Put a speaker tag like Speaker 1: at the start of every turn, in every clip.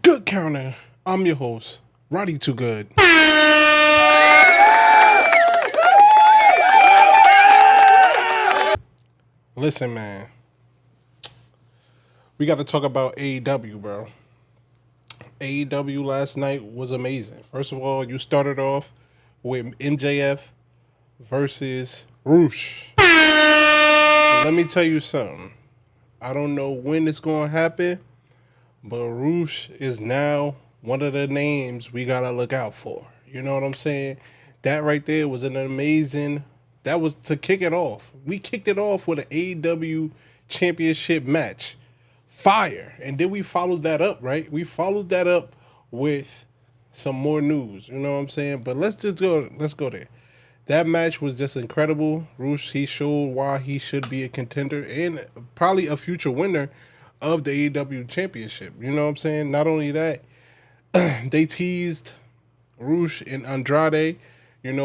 Speaker 1: Good Counter. I'm your host, Roddy Too Good. Listen, man, we got to talk about AEW, bro. AEW last night was amazing. First of all, you started off with MJF versus Roosh. Let me tell you something. I don't know when it's going to happen, but Roosh is now one of the names we got to look out for. You know what I'm saying? That right there was an amazing. That was to kick it off. We kicked it off with an AEW championship match. Fire. And then we followed that up, right? We followed that up with some more news. You know what I'm saying? But let's go there. That match was just incredible. Roosh, he showed why he should be a contender and probably a future winner of the AEW championship. You know what I'm saying? Not only that, they teased Roosh and Andrade,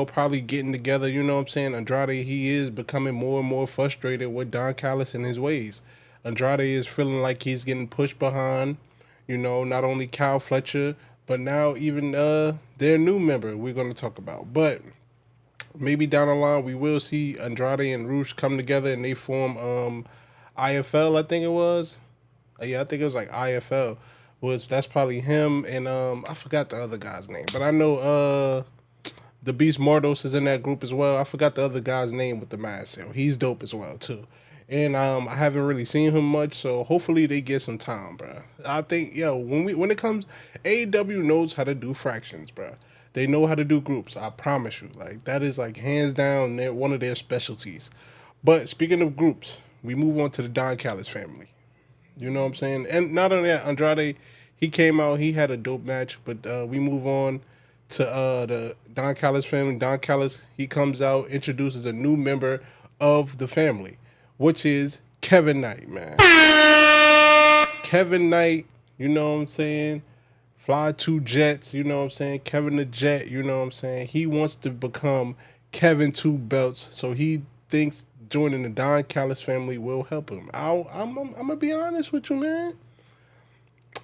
Speaker 1: probably getting together. You know what I'm saying? Andrade, he is becoming more and more frustrated with Don Callis and his ways. Andrade is feeling like he's getting pushed behind, not only Kyle Fletcher, but now even their new member we're going to talk about. But maybe down the line we will see Andrade and Roosh come together and they form IFL, I think it was. Yeah, I think it was like IFL. That's probably him and I forgot the other guy's name, but I know the Beast Mordos is in that group as well. I forgot the other guy's name with the mask. So he's dope as well too. And I haven't really seen him much, so hopefully they get some time, bro. I think when it comes, AEW knows how to do fractions, bro. They know how to do groups. I promise you, like that is like hands down one of their specialties. But speaking of groups, we move on to the Don Callis family. You know what I'm saying? And not only that, Andrade, he came out, he had a dope match, but we move on to the Don Callis family. Don Callis, he comes out, introduces a new member of the family, which is Kevin Knight, man. Kevin Knight, you know what I'm saying? Fly two jets, you know what I'm saying? Kevin the Jet, you know what I'm saying? He wants to become Kevin Two Belts, so he thinks joining the Don Callis family will help him. I'm gonna be honest with you, man.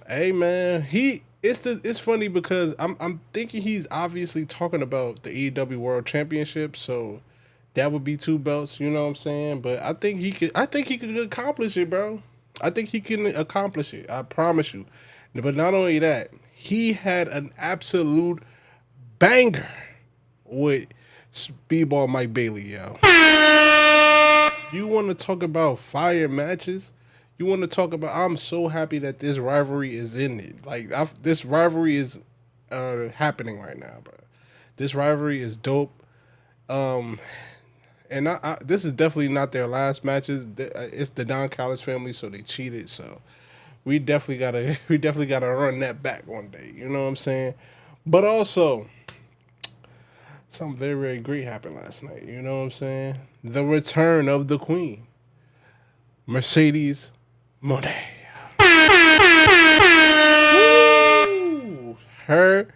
Speaker 1: Hey, man, it's funny because I'm thinking he's obviously talking about the AEW World Championship, so that would be two belts. You know what I'm saying? But I think he could accomplish it, bro. I think he can accomplish it. I promise you. But not only that, he had an absolute banger with Speedball Mike Bailey, yo. You want to talk about fire matches? You want to talk about? I'm so happy that this rivalry is in it. Like this rivalry is happening right now, bro. This rivalry is dope. Um, and this is definitely not their last matches. It's the Don Callis family, so they cheated. So we definitely gotta run that back one day. You know what I'm saying? But also, something very, very great happened last night. You know what I'm saying? The return of the Queen, Mercedes Mone. Woo! Her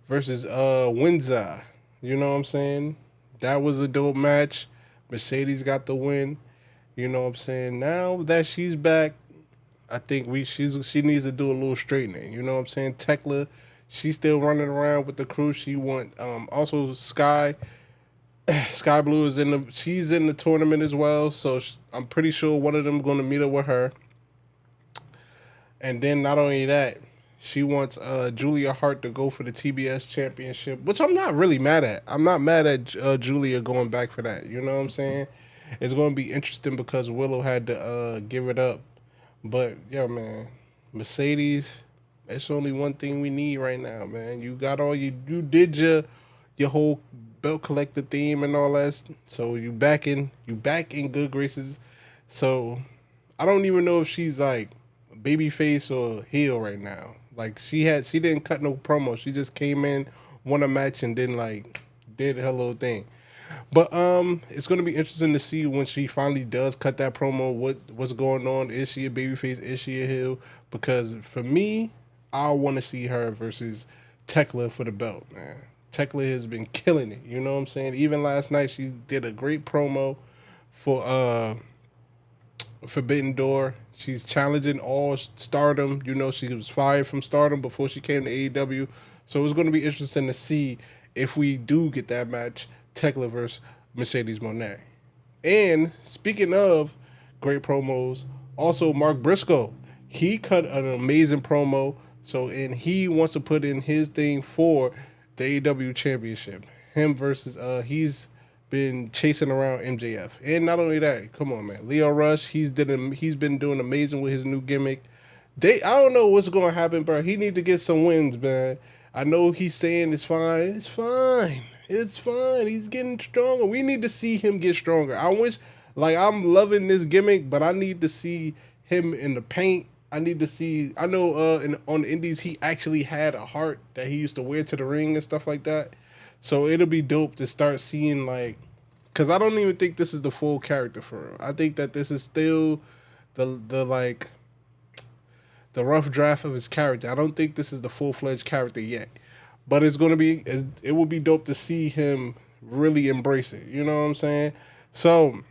Speaker 1: versus Windsor. You know what I'm saying? That was a dope match. Mercedes got the win. You know what I'm saying? Now that she's back, I think she needs to do a little straightening. You know what I'm saying? Tekla, she's still running around with the crew. She want also Sky Blue is she's in the tournament as well. So I'm pretty sure one of them going to meet up with her. And then not only that, she wants Julia Hart to go for the TBS championship, which I'm not really mad at. I'm not mad at Julia going back for that. You know what I'm saying? It's going to be interesting because Willow had to give it up. But yeah, man, Mercedes, it's only one thing we need right now, man. You got you did your whole belt collector theme and all that. So you back in good graces. So I don't even know if she's like baby face or heel right now. Like she didn't cut no promo. She just came in, won a match, and then like did her little thing. But it's gonna be interesting to see when she finally does cut that promo. What's going on? Is she a babyface? Is she a heel? Because for me, I want to see her versus Tekla for the belt, man. Tekla has been killing it. You know what I'm saying? Even last night, she did a great promo for Forbidden Door. She's challenging all Stardom. You know, she was fired from Stardom before she came to AEW. So it's going to be interesting to see if we do get that match, Tekla versus Mercedes Monet. And speaking of great promos, also Mark Briscoe, he cut an amazing promo. So and he wants to put in his thing for the AEW Championship. Him versus he's been chasing around MJF, and not only that, come on man, Leo Rush, he's been doing amazing with his new gimmick. I don't know what's going to happen, bro. He need to get some wins, man. I know he's saying it's fine. It's fine. It's fine. He's getting stronger. We need to see him get stronger. I wish, like, I'm loving this gimmick, but I need to see him in the paint. I need to see. I know on the Indies he actually had a heart that he used to wear to the ring and stuff like that. So it'll be dope to start seeing like, cause I don't even think this is the full character for real. I think that this is still the like the rough draft of his character. I don't think this is the full fledged character yet, but it's gonna be. It will be dope to see him really embrace it. You know what I'm saying? So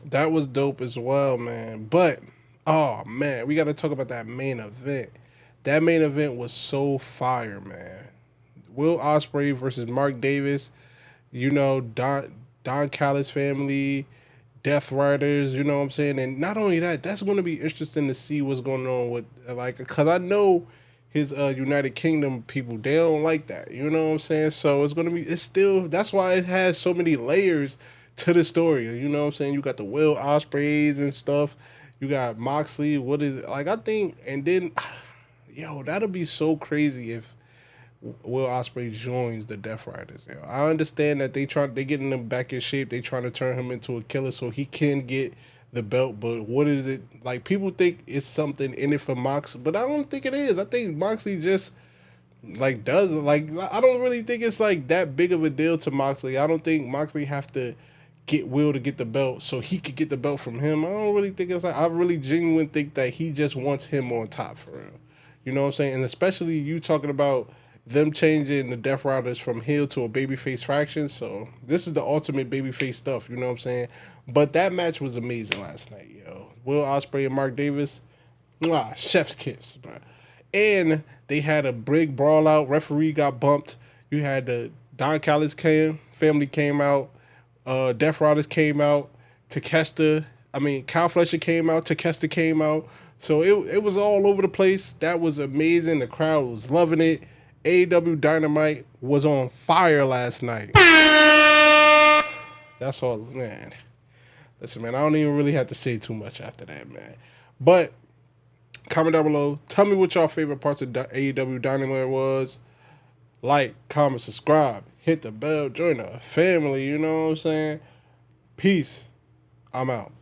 Speaker 1: that was dope as well, man. But oh man, we got to talk about that main event. That main event was so fire, man. Will Ospreay versus Mark Davis. You know Don Callis family, Death Riders, you know what I'm saying? And not only that, that's going to be interesting to see what's going on with, like, because I know his United Kingdom people, they don't like that, you know what I'm saying? So it's going to be, it's still, that's why it has so many layers to the story, you know what I'm saying? You got the Will Ospreys and stuff, you got Moxley, what is it? Like, I think, and then, yo, that'll be so crazy if Will Ospreay joins the Death Riders. You know, I understand that they getting him back in shape. They trying to turn him into a killer so he can get the belt. But what is it like? People think it's something in it for Mox, but I don't think it is. I think Moxley just like does like I don't really think it's like that big of a deal to Moxley. I don't think Moxley have to get Will to get the belt so he could get the belt from him. I don't really think it's like I really genuinely think that he just wants him on top for real. You know what I'm saying? And especially you talking about them changing the Death Riders from heel to a babyface faction. So this is the ultimate babyface stuff. You know what I'm saying? But that match was amazing last night, yo. Will Ospreay and Mark Davis, mwah, chef's kiss, bro. And they had a big brawl out. Referee got bumped. You had the Don Callis family came out. Death Riders came out. Kyle Fletcher came out. Takesta came out. So it was all over the place. That was amazing. The crowd was loving it. AEW Dynamite was on fire last night. That's all, man. Listen, man, I don't even really have to say too much after that, man. But comment down below. Tell me what y'all favorite parts of AEW Dynamite was. Like, comment, subscribe, hit the bell, join the family. You know what I'm saying? Peace. I'm out.